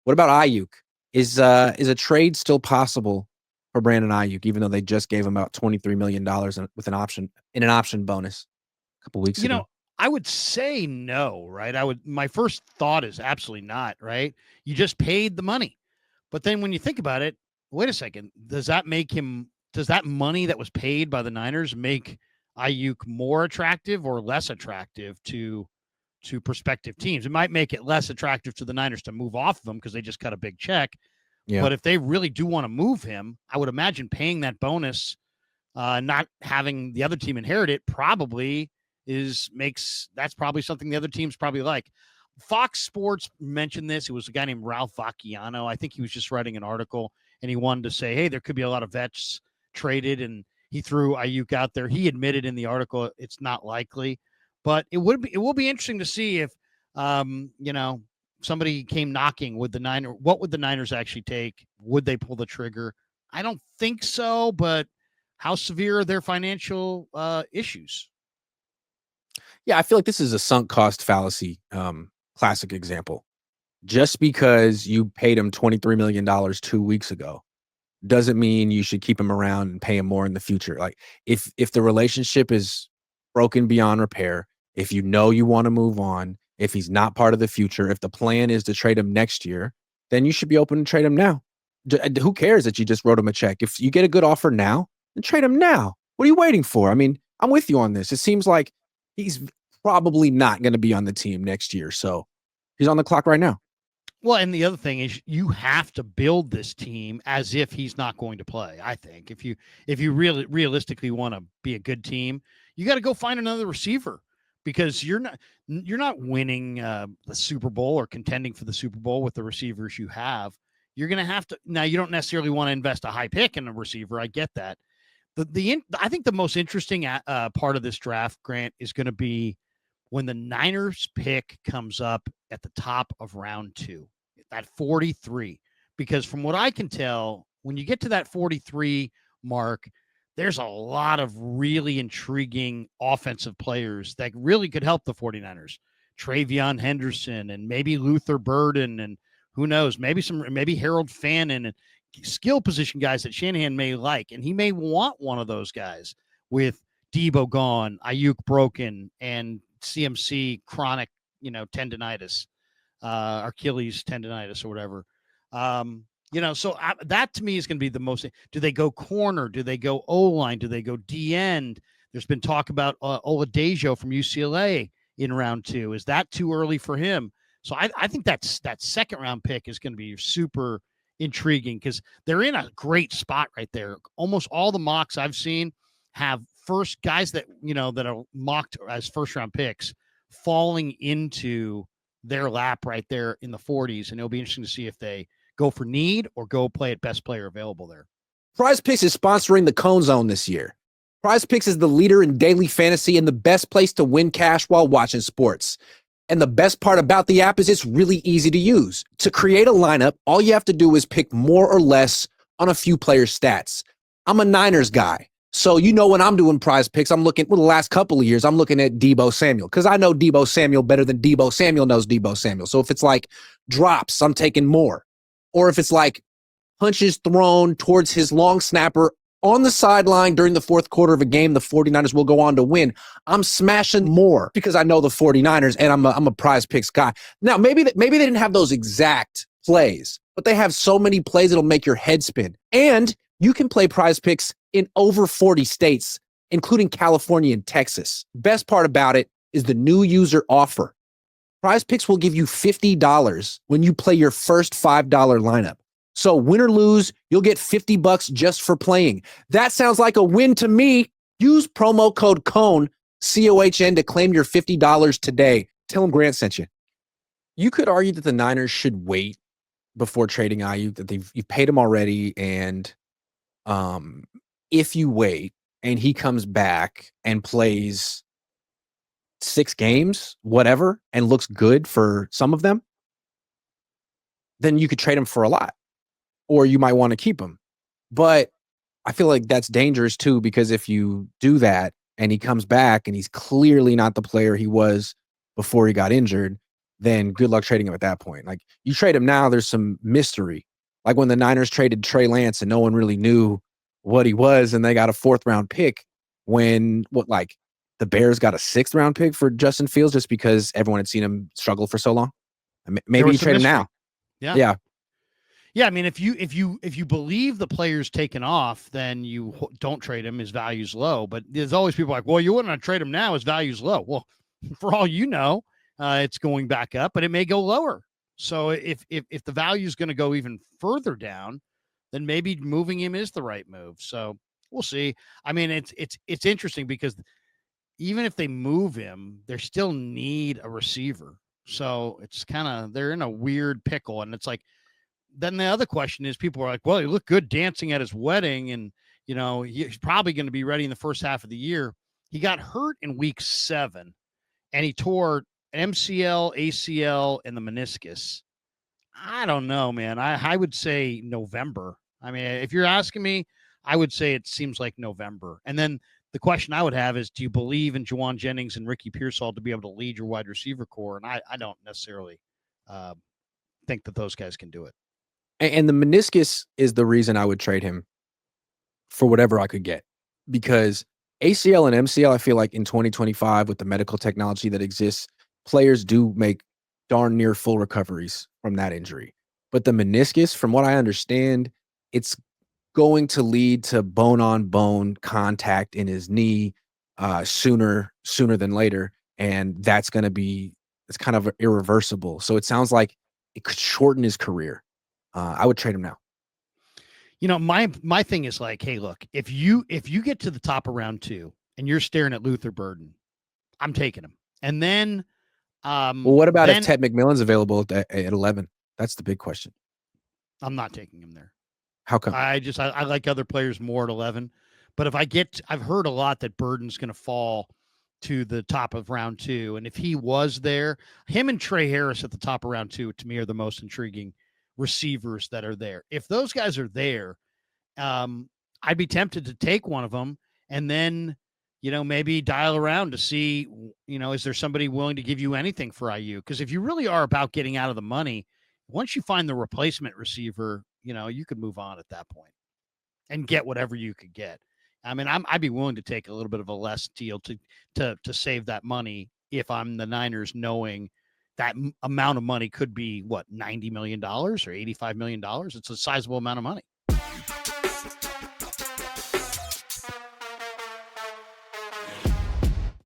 What about Aiyuk? Is a trade still possible for Brandon Aiyuk, even though they just gave him about $23 million with an option bonus a couple weeks ago? I would say no, right? My first thought is absolutely not, right? You just paid the money. But then when you think about it, wait a second, does that money that was paid by the Niners make Aiyuk more attractive or less attractive to prospective teams? It might make it less attractive to the Niners to move off of him because they just cut a big check. Yeah. But if they really do want to move him, I would imagine paying that bonus, not having the other team inherit it, probably that's probably something the other teams probably like. Fox Sports mentioned this. It was a guy named Ralph Vacchiano. I think he was just writing an article and he wanted to say, hey, there could be a lot of vets traded, and he threw Aiyuk out there. He admitted in the article it's not likely, but it will be interesting to see if somebody came knocking with the Niners. What would the Niners actually take? Would they pull the trigger? I don't think so, but how severe are their financial issues? Yeah, I feel like this is a sunk cost fallacy, classic example. Just because you paid him $23 million 2 weeks ago doesn't mean you should keep him around and pay him more in the future. Like if the relationship is broken beyond repair, if you know you want to move on, if he's not part of the future, if the plan is to trade him next year, then you should be open to trade him now. Who cares that you just wrote him a check? If you get a good offer now, then trade him now. What are you waiting for? I mean, I'm with you on this. It seems like he's probably not going to be on the team next year. So he's on the clock right now. Well, and the other thing is you have to build this team as if he's not going to play. I think if you really realistically want to be a good team, you got to go find another receiver, because you're not winning the Super Bowl or contending for the Super Bowl with the receivers you have. You're going to have to. Now, you don't necessarily want to invest a high pick in a receiver. I get that. I think the most interesting part of this draft, Grant, is going to be when the Niners pick comes up at the top of round 2, at 43, because from what I can tell, when you get to that 43 mark, there's a lot of really intriguing offensive players that really could help the 49ers. Travion Henderson and maybe Luther Burden, and who knows, maybe Harold Fannin, and skill position guys that Shanahan may like. And he may want one of those guys with Debo gone, Aiyuk broken, and CMC chronic, tendonitis, Achilles tendonitis or whatever. So that to me is going to be the most. Do they go corner? Do they go O-line? Do they go D-end? There's been talk about Oladejo from UCLA in round 2. Is that too early for him? So I think that second round pick is going to be super intriguing, because they're in a great spot right there. Almost all the mocks I've seen have first guys that are mocked as first round picks falling into their lap right there in the 40s, and it'll be interesting to see if they go for need or go play at best player available there. PrizePicks is sponsoring the Cohn Zone this year. PrizePicks is the leader in daily fantasy and the best place to win cash while watching sports. And the best part about the app is it's really easy to use. To create a lineup, all you have to do is pick more or less on a few players' stats. I'm a Niners guy, so when I'm doing PrizePicks, I'm looking, the last couple of years, I'm looking at Deebo Samuel, because I know Deebo Samuel better than Deebo Samuel knows Deebo Samuel. So if it's like drops, I'm taking more. Or if it's like punches thrown towards his long snapper on the sideline during the fourth quarter of a game the 49ers will go on to win, I'm smashing more because I know the 49ers and I'm a PrizePicks guy. Now, maybe they didn't have those exact plays, but they have so many plays that'll make your head spin. And you can play PrizePicks in over 40 states, including California and Texas. Best part about it is the new user offer. PrizePicks will give you $50 when you play your first $5 lineup. So win or lose, you'll get $50 just for playing. That sounds like a win to me. Use promo code Cohn, COHN, to claim your $50 today. Tell them Grant sent you. You could argue that the Niners should wait before trading Aiyuk, that you've paid him already, and if you wait and he comes back and plays 6 games, whatever, and looks good for some of them, then you could trade him for a lot. Or you might want to keep him. But I feel like that's dangerous too, because if you do that and he comes back and he's clearly not the player he was before he got injured, then good luck trading him at that point. Like you trade him now, there's some mystery. Like when the Niners traded Trey Lance and no one really knew what he was, and they got a 4th round pick when the Bears got a 6th round pick for Justin Fields just because everyone had seen him struggle for so long. Maybe you trade him now. Yeah. Yeah, I mean, if you believe the player's taken off, then you don't trade him. His value's low. But there's always people like, well, you wouldn't trade him now. His value's low. Well, for all you know, it's going back up, but it may go lower. So if the value is going to go even further down, then maybe moving him is the right move. So we'll see. I mean, it's interesting because even if they move him, they still need a receiver. So it's kind of they're in a weird pickle, and it's like. Then the other question is people are like, well, he looked good dancing at his wedding. And, he's probably going to be ready in the first half of the year. He got hurt in week 7 and he tore MCL, ACL, and the meniscus. I don't know, man. I would say November. I mean, if you're asking me, I would say it seems like November. And then the question I would have is, do you believe in Juwan Jennings and Ricky Pearsall to be able to lead your wide receiver core? And I don't necessarily think that those guys can do it. And the meniscus is the reason I would trade him for whatever I could get, because ACL and MCL, I feel like in 2025 with the medical technology that exists, players do make darn near full recoveries from that injury. But the meniscus, from what I understand, it's going to lead to bone-on-bone contact in his knee sooner than later, and it's kind of irreversible. So it sounds like it could shorten his career. I would trade him now. My thing is like, hey, look, if you get to the top of round 2 and you're staring at Luther Burden, I'm taking him. And then, well, what about if Ted McMillan's available at 11? That's the big question. I'm not taking him there. How come? I like other players more at 11, but I've heard a lot that Burden's going to fall to the top of round 2. And if he was there, him and Trey Harris at the top of round 2, to me, are the most intriguing receivers that are there. If those guys are there, I'd be tempted to take one of them and then, maybe dial around to see, is there somebody willing to give you anything for Aiyuk? Because if you really are about getting out of the money, once you find the replacement receiver, you could move on at that point and get whatever you could get. I mean, I'd be willing to take a little bit of a less deal to save that money if I'm the Niners, knowing that amount of money could be $90 million or $85 million. It's a sizable amount of money.